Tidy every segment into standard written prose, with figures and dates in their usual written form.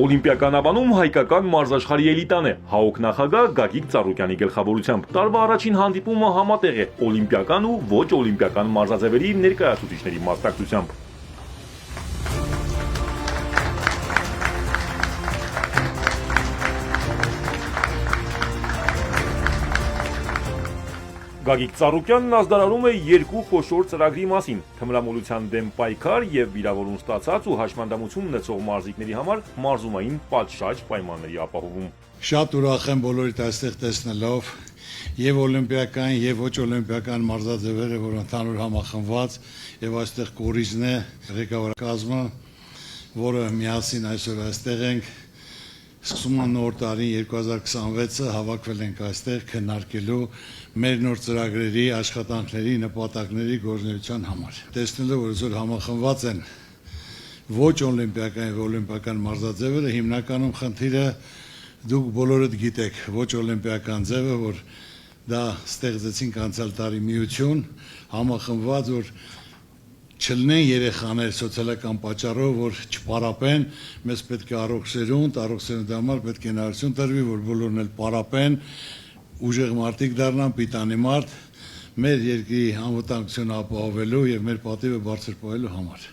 Օլիմպիական ավանում հայկական մարզաշխարհի էլիտան է, ՀԱՕԿ նախագահ Գագիկ Ծառուկյանի գլխավորությամբ։ Տարվա առաջին հանդիպումը համատեղ է օլիմպիական ու ոչ օլիմպիական մարզաձևերի ներկայացուցիչների մասնակցությամբ։ Գագիկ Ծառուկյանն ազդարարում է երկու խոշոր ծրագրի մասին՝ թմրամոլության դեմ պայքար եւ վիրավորում ստացած ու հաշմանդամություն ունեցող մարզիկների համար մարզումային պատշաճ պայմանների ապահովում։ Շատ ուրախ եմ բոլորիդ այստեղ տեսնելով եւ օլիմպիական եւ ոչ օլիմպիական մարզաձևերը, որ ընդհանուր համախմբված եւ այստեղ կորիզն է ղեկավարակազմը, որը միասին այսօր այստեղ ենք։ Սկսում է նոր տարին 2026-ը հավաքվել ենք այստեղ քննարկելու մեր նոր ծրագրերի, աշխատանքների, նպատակների գործունեության համար։ Տեսնելով, որ այսօր համախմբված են ոչ օլիմպիական եւ օլիմպիական մարզաձևերը, հիմնականում խնդիրը դուք բոլորդ գիտեք, ոչ օլիմպիական ձևը, որ դա ստեղծեցինք անցյալ տարի միություն, համախմբված, որ չլինեն երեխաներ սոցիալական պատճառով, որ չպարապեն, մեզ պետք է առողջ սերունդի համար պետք է հնարավորություն տրվի, որ բոլորն էլ պարապեն, ուժեղ մարդիկ դառնան, պիտանի մարդ, մեր երկրի անվտանգությունը ապահովելու եւ մեր պատիվը բարձր պահելու համար։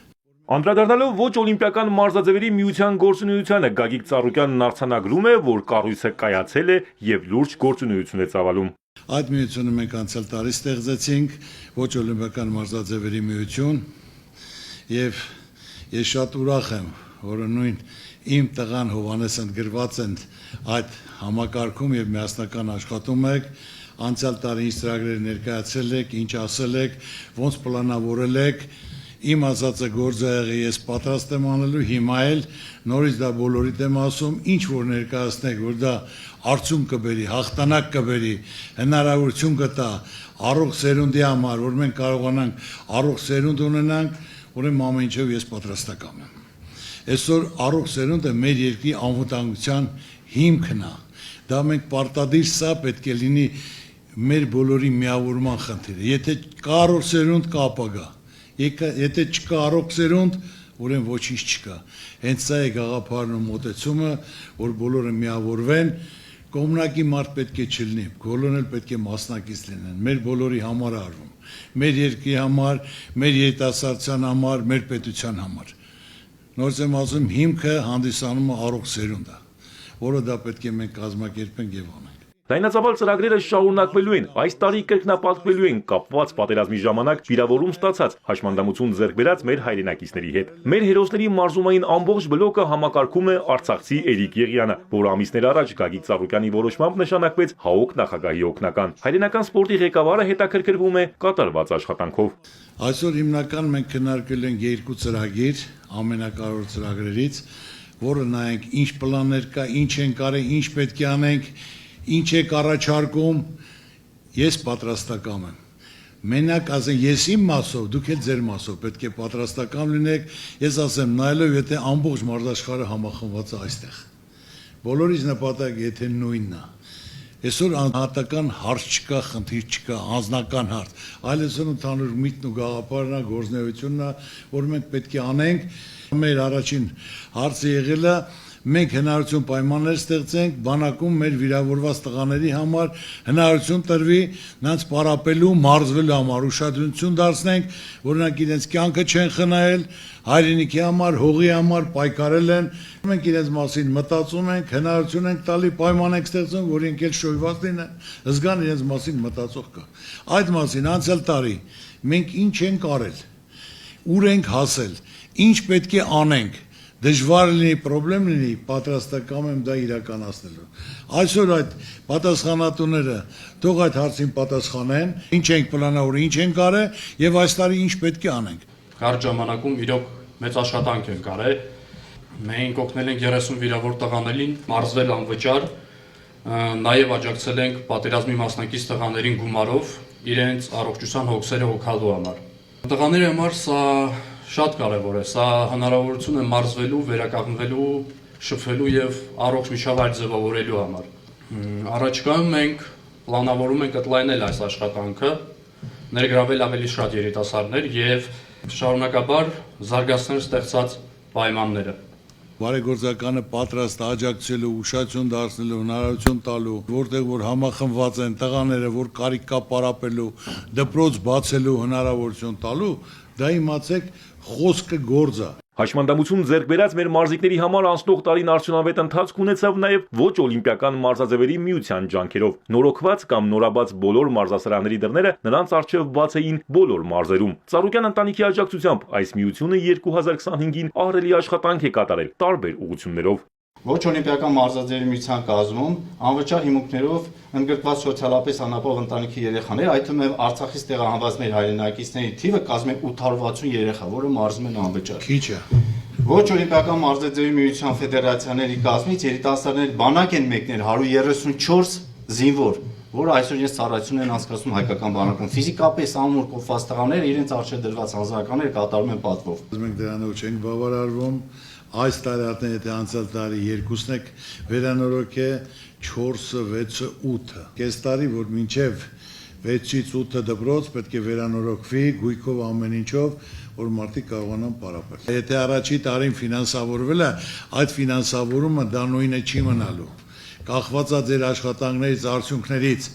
Անդրադառնալով ոչ օլիմպիական մարզաձևերի միության գործունեությանը, Գագիկ Ծառուկյանն արձանագրում է, որ կառույցը կայացել է եւ լուրջ գործունեություն է ծավալում։ Այդ միությունը մենք անցյալ տարի ստեղծեցինք, ոչ օլիմպիական մարզաձևերի միություն, եւ ես շատ ուրախ եմ, որ նույն իմ տղան Հովհաննես ընդգրված են այդ համակարգում եւ միասնական աշխատում եք, անցյալ տարի ինչ ծրագրեր ներկայացրել եք, ինչ ասել եք, ոնց պլանավորել եք, իմ ասածը գործայեղի ես պատրաստ եմ անելու, հիմա էլ նորից դա բոլորիդ եմ ասում, ինչ որ ներկայացնեք, որ դա արդյունք կբերի, հաղթանակ կբերի, հնարավորություն կտա առողջ սերունդի համար, որ մենք կարողանանք առողջ սերունդ ունենանք, ուրեմն ամեն ինչով ես պատրաստական եմ։ Այսօր առողջ սերունդը մեր երկրի անվտանգության հիմքն է։ Դա մենք պարտադիր սա պետք է լինի մեր բոլորի միավորման խնդիրը։ Եթե կա առողջ սերունդ, կա ապագա։ Եթե չկա առողջ սերունդ, ուրեմն ոչինչ չկա։ Հենց սա է գաղափարն ու մոտեցումը, որ բոլորը միավորվեն, կողմնակի մարդ պետք է չլինի, բոլորն էլ պետք է մասնակից լինեն, մեր բոլորի համար արվում, մեր երկրի համար, մեր երիտասարդության համար, մեր պետության համար։ Նորից եմ ասում, հիմքը հանդիսանում է առողջ սերունդը, որը դա պետք է մենք կազմակերպենք եւ անենք։ Լայնածավալ ծրագրերը շարունակվելու են, այս տարի կրկնապատկվելու են կապված պատերազմի ժամանակ վիրավորում ստացած, հաշմանդամություն ձեռք բերած մեր հայրենակիցների հետ։ Մեր հերոսների մարզումային ամբողջ բլոկը համակարգում է արցախցի Էրիկ Եղյանը, որը ամիսներ առաջ Գագիկ Ծառուկյանի որոշմամբ նշանակվեց ՀԱՕԿ նախագահի օգնական։ Հայրենական սպորտի ղեկավարը հետաքրքրվում է կատարված աշխատանքով։ Այսօր հիմնական մենք քննարկել ենք երկու ծրագիր, ամենակարևոր ծրագրերից, որը նայենք ինչ պլաններ կա, ինչ են կարել, ինչ պետք է անենք, ինչ եք առաջարկում, ես պատրաստական եմ։ Մենակ ասեն, ես իմ մասով, դուք էլ ձեր մասով պետք է պատրաստական լինեք, ես ասեմ, նայելով, եթե ամբողջ մարզաշխարհը համախմբված է այստեղ։ Բոլորից նպատակը եթե նույնն է։ Այսօր անհատական հարց չկա, խնդիր չկա, անձնական հարց, այլ այսօր ընդհանուր միտքն ու գաղափարն է, գործունեությունն է, որ մենք պետք է անենք։ Մեր առաջին հարցը եղել է մենք հնարավորություն պայմաններ ստեղծենք բանակում մեր վիրավորված տղաների համար հնարավորություն տրվի նրանց պարապելու, մարզվելու համար ուշադրություն դարձնենք, օրինակ իրենց կյանքը չեն խնայել, հայրենիքի համար, հողի համար պայքարել են, մենք իրենց մասին մտածում ենք, հնարավորություն ենք տալի, պայման ենք ստեղծում, որ իրենք էլ շոյված լինեն, զգան իրենց մասին մտածող կա։ Այդ մասին անցյալ տարի մենք ինչ ենք արել, ուր ենք հասել, ինչ պետք է անենք, դժվար լինի, պրոբլեմ լինի, պատրաստական եմ դա իրականացնելու։ Այսօր այդ պատասխանատուները թող այդ հարցին պատասխանեն, ինչ ենք պլանավորել, ինչ ենք արել եւ այս տարի ինչ պետք է անենք։ Կարճ ժամանակում իրոք մեծ աշխատանք ենք արել։ Մենք օգնել ենք 30 վիրավոր տղաներին մարզվել անվճար, նաեւ աջակցել ենք պատերազմի մասնակից տղաներին գումարով իրենց առողջության հոգսերը հոգալու համար։ Տղաների համար սա շատ կարևոր է, սա հնարավորություն է մարզվելու, վերականգնվելու, շփվելու եւ առողջ միջավայր ձևավորելու համար։ Առաջիկայում մենք պլանավորում ենք ընդլայնել այս աշխատանքը, ներգրավել ավելի շատ երիտասարդներ եւ Շարունակաբար զարգացնել ստեղծած պայմանները։ Բարեգործականը պատրաստ է աջակցելու, ուշադրություն դարձնելու, հնարավորություն տալու, որտեղ որ համախմբված են տղաները, որ կարիք կա պարապելու, դպրոց բացելու հնարավորություն տալու, դա իմացեք խոսքը գործ է։ Հաշմանդամություն ձեռք բերած մեր մարզիկների համար անցնող տարին արդյունավետ ընթացք ունեցավ նաև ոչ օլիմպիական մարզաձևերի միության ջանքերով։ Նորոգված կամ նորաբաց բոլոր մարզասրահների դռները նրանց առջև բաց էին բոլոր մարզերում։ Ծառուկյան ընտանիքի աջակցությամբ այս միությունը 2025-ին ահռելի աշխատանք է կատարել տարբեր ուղղություններով։ Ոչ օլիմպիական մարզաձևերի միության կազմում անվճար հիմունքներով ընդգրկված սոցիալապես անապահով ընտանիքի երեխաներ, այդ թվում Արցախից տեղահանված մեր հայրենակիցների թիվը կազմում է 860 երեխա, որը մարզում են անվճար։ Քիչ է։ Ոչ օլիմպիական մարզաձևերի միության ֆեդերացիաների կազմից երիտասարդներ բանակ են մեկնել 134 զինվոր, որը այսօր իրենց ծառայություն են անցկացնում հայկական բանակում։ Ֆիզիկապես ամուր կոփված տղաները իրենց առջև դրված հանձնարարականները կատարում են պատվով։ Մենք դրանով չենք բավարարվում։ Այս տարածքն եթե անցյալ տարի երկուսն եք վերանորոգ է 4-ը, 6-ը, 8-ը։ Կես տարի որ մինչև 6-ից 8-ը դպրոց պետք է վերանորոգվի գույքով ամեն ինչով, որ մարդիկ կարողանան պարապել։ Եթե առաջի տարին ֆինանսավորվել է, այդ ֆինանսավորումը դա նույնը չի մնալու։ Կախված է ձեր աշխատանքներից, արդյունքներից,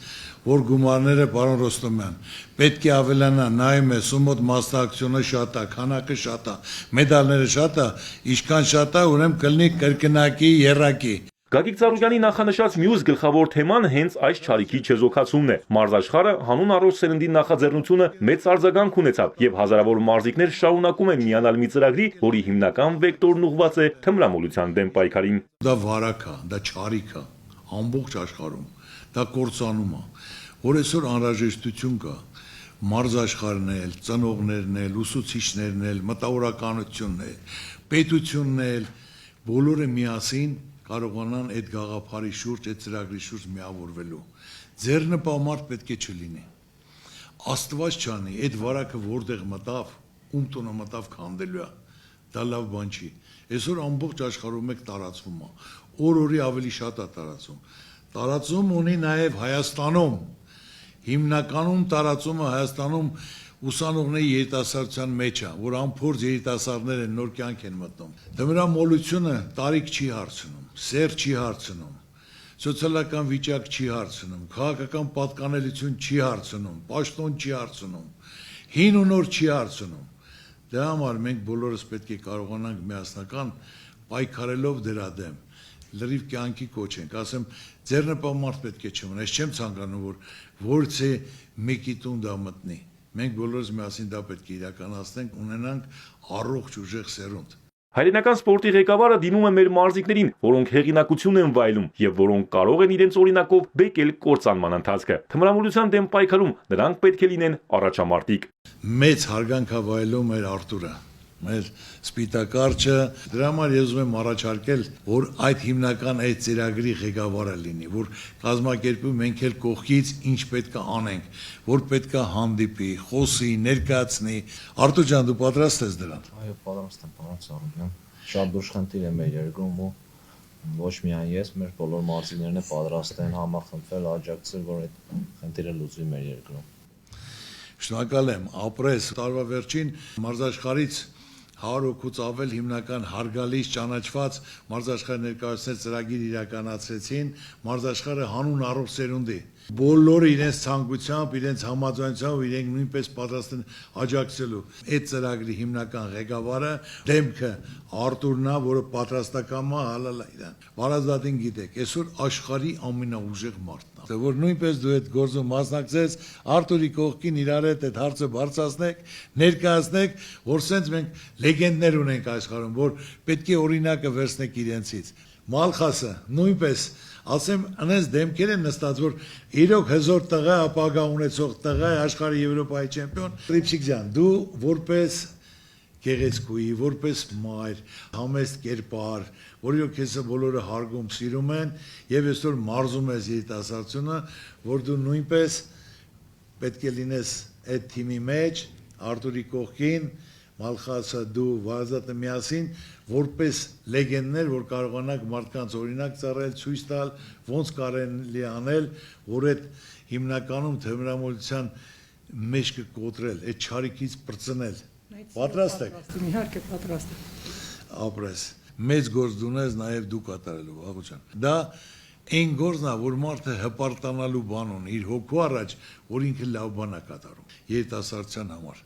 որ գումարները պարոն Ռոստոմյան պետք է ավելանա, նայում է սումոտ մասնակցությունը շատ է, քանակը շատ է, մեդալները շատ է, ինչքան շատ է, ուրեմն կլինի կրկնակի, եռակի։ Գագիկ Ծառուկյանի նախանշած մյուս գլխավոր թեման հենց այս չարիքի չեզոքացումն է։ Մարզաշխարհը հանուն առողջ սերնդի նախաձեռնությունը մեծ արձագանք ունեցավ եւ հազարավոր մարզիկներ շարունակում են միանալ մի ծրագրի, որի հիմնական վեկտորն ուղղված է թմրամոլության դեմ պայքարին։ Դա վարակ է, դա չարիք է, ամբողջ աշխարհում, դա կործանում է, որ այսօր անհրաժեշտություն կա մարզաշխարհն էլ, ծնողներն էլ, ուսուցիչներն էլ, մտավորականությունն էլ, պետությունն էլ, բոլորը միասին կարողանան այդ գաղափարի շուրջ, այդ ծրագրի շուրջ միավորվելու։ Ձեր նպամարտ պետք է չլինի։ Աստված չանի, այդ վարակը որտեղ մտավ, ում տունը մտավ քանդելու է, դա լավ բան չի։ Այսօր ամբողջ աշխարհում եք տարածվում է, օր-օրի ավելի շատ է տարածում։ Տարածում ունի նաև Հայաստանում։ Հիմնականում տարածումը Հայաստանում ուսանողների երիտասարդության մեջ է, որ անփորձ երիտասարդներ են նոր կյանք են մտնում։ Դմրամոլությունը տարիք չի հարցնում, սեր չի հարցնում, սոցիալական վիճակ չի հարցնում, քաղաքական պատկանելություն չի հարցնում, պաշտոն չի հարցնում, հին ու նոր չի հարցնում։ Դրա համար մենք բոլորս պետք է կարողանանք միասնական պայքարելով դրա դեմ լրիվ կյանքի կոչենք, ասեմ, ձեր նպամարտ պետք է չմնա, ես չեմ ցանկանում, որ որցե մեկի տուն դա մտնի։ Մենք բոլորս միասին դա պետք է իրականացնենք, ունենանք առողջ ուժեղ սերունդ։ Հայրենական սպորտի ղեկավարը դիմում է մեր մարզիկներին, որոնք հեղինակություն են վայելում եւ որոնք կարող են իրենց օրինակով բեկել կործանման ընթացքը։ Թմրամոլության դեմ պայքարում նրանք պետք է լինեն առաջամարտիկ։ Մեծ հարգանք է վայելում մեր Արտուրը, մեր սպիտակարճը, դրա համար ես ուզում եմ առաջարկել, որ այդ հիմնական այդ ծրագրի ղեկավարը լինի, որ կազմակերպում մենք էլ կողքից ինչ պետք է անենք, որ պետք է հանդիպի, խոսի, ներկայացնի։ Արտուր ջան, դու պատրաստ ես դրան։ Այո, պատրաստ եմ, պարոն Ծառուկյան։ Շատ դուրս խնդիր է մեր երկրում ու ոչ միայն ես, մեր բոլոր մարզիկներն են պատրաստ են համախմբվել, աջակցել, որ այդ խնդիրը լուծվի մեր երկրում։ Շնորհակալ եմ, ապրես։ Տարվա վերջին մարզաշխարհից 100 հոգուց ավել հիմնական հարգալից ճանաչված մարզաշխարհ ներկայացնել ծրագիր իրականացրեցին, մարզաշխարհը հանուն առողջ սերունդի։ Բոլորը իրենց ցանկությամբ, իրենց համաձայնությամբ իրենք նույնպես պատրաստ են աջակցելու։ Այդ ծրագրի հիմնական ղեկավարը դեմքը Արտուրն է, որը պատրաստական է հալալա իրան։ Վարազդատին գիտեք, այսօր աշխարհի ամենաուժեղ մարդն է, որ նույնպես դու այդ գործում մասնակցես, Արտուրի կողքին իրար հետ այդ հարցը բարձրացնեք, ներկայացնեք, որ սենց մենք լեգենդներ ունենք աշխարհում, որ պետք է օրինակը վերցնեք իրենցից։ Մալխասը նույնպես ասեմ, անես դեմքեր են նստած, որ իրոք հզոր տղա, ապագա ունեցող տղա է, աշխարհի Եվրոպայի չեմպիոն։ Ռիփսիկ ջան, դու որպես գեղեցկուի, որպես մայր, համեստ կերպար, որ իրոք քեզ բոլորը հարգում, սիրում են, եւ այսօր մարզում ես երիտասարդությունը, որ դու նույնպես պետք է լինես այդ թիմի մեջ, Արտուրի կողքին, Մալխասը դու Վարազդատը միասին որպես լեգենդներ, որ կարողանանք մարդկանց օրինակ ծառայել, ցույց տալ, ոնց կարելի անել, որ այդ հիմնականում թմրամոլության մեջ կկոտրել, այդ չարիքից բրծնել, Պատրաստ եք։ Իհարկե պատրաստ եմ։ Ապրես։ Մեծ գործ դունես նաև դու կատարելու, աղուչան։ Դա այն գործն է, որ մարդը հպարտանալու բան ունի, իր հոգու առաջ, որ ինքը լավ բան է կատարում երիտասարդության համար։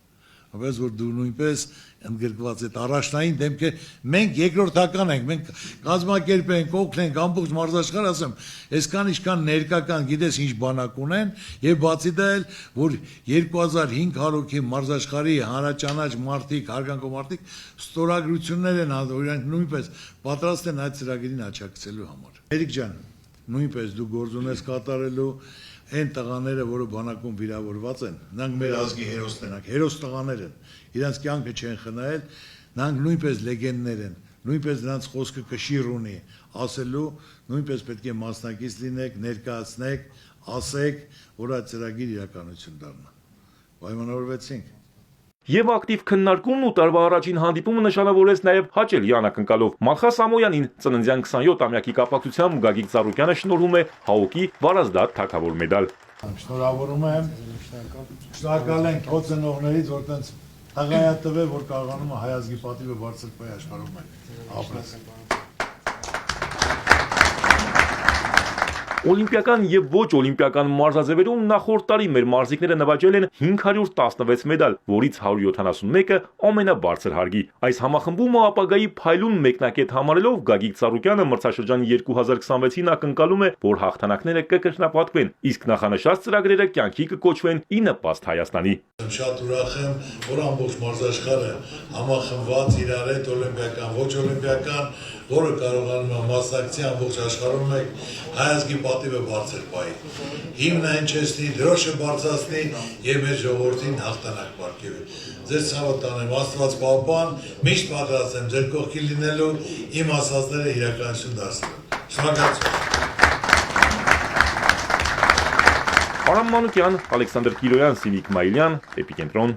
Բայց որ դու նույնպես ընդգրկված այդ առաջնային դեմքը մենք երկրորդական ենք, մենք կազմակերպենք, օգնենք ամբողջ մարզաշխարհ, ասեմ, այսքան ինչքան ներկական, գիտես ինչ բանակ ունեն, եւ բացի դա էլ որ 2500 հոգի մարզաշխարհի հանրաճանաչ մարդիկ, հարգանքով մարդիկ ստորագրություններ են անում, իրանք նույնպես պատրաստ են այդ ծրագրին աջակցելու համար։ Երիկ ջան, նույնպես դու գործ ունես կատարելու այն տղաները, որը բանակում վիրավորված են, նրանք մեր ազգի հերոսներ են, հերոս տղաներ են, իրանց կյանքը չեն խնայել, նրանք նույնպես լեգենդներ են, նույնպես նրանց խոսքը կշիռ ունի, ասելու, նույնպես պետք է մասնակից լինեք, ներկայացնեք, ասեք, որ այդ ծրագիր իրականություն դառնա։ Պայմանավորվեցինք։ Եվ ակտիվ քննարկումն ու տարվա առաջին հանդիպումը նշանավորեց նաև հաճելի անակնկալով։ Մալխաս Ամոյանին ծննդյան 27-ամյակի կապակցությամբ Գագիկ Ծառուկյանը շնորհում է ՀԱՕԿ-ի Վարազդատ թագավոր մեդալ։ Շնորհավորում եմ։ Շնորհակալ ենք քո ծնողներից, որ տենց տղայատվե, որ կարողանում է հայ ազգի պատիվը բարձր պայ աշխարհում ապրես։ Օլիմպիական եւ ոչ օլիմպիական մարզաձևերում նախորդ տարի մեր մարզիկները նվաճել են 516 մեդալ, որից 171-ը ամենաբարձր հարգի։ Այս համախմբումը ապագայի փայլուն մեկնակետ համարելով Գագիկ Ծառուկյանը մրցաշրջան 2026-ին ակնկալում է, որ հաղթանակները կկրկնապատկվեն, իսկ նախանշած ծրագրերը կյանքի կկոչվեն ի նպաստ Հայաստանի։ Շատ ուրախ եմ, որ ամբողջ մարզաշխարհը համախմբված իրար հետ օլիմպիական, ոչ օլիմպիական, որը կարողանում է մասնակցի ամբողջ աշխարհում հայ ազգի պատիվը բարձր պայի։ Հիմնը հնչեցնի, դրոշը բարձրացնի եւ մեր ժողովրդին հաղթանակ պարգևի։ Ձեր ցավը տանեմ, Աստված պահպան, միշտ պատրաստ եմ ձեր կողքին լինելու, իմ ասածները իրականություն դարձնելու։ Շնորհակալություն։ Արամ Մանուկյան, Ալեքսանդր Կիրոյան, Սինիկ Մայլյան, Էպիկենտրոն։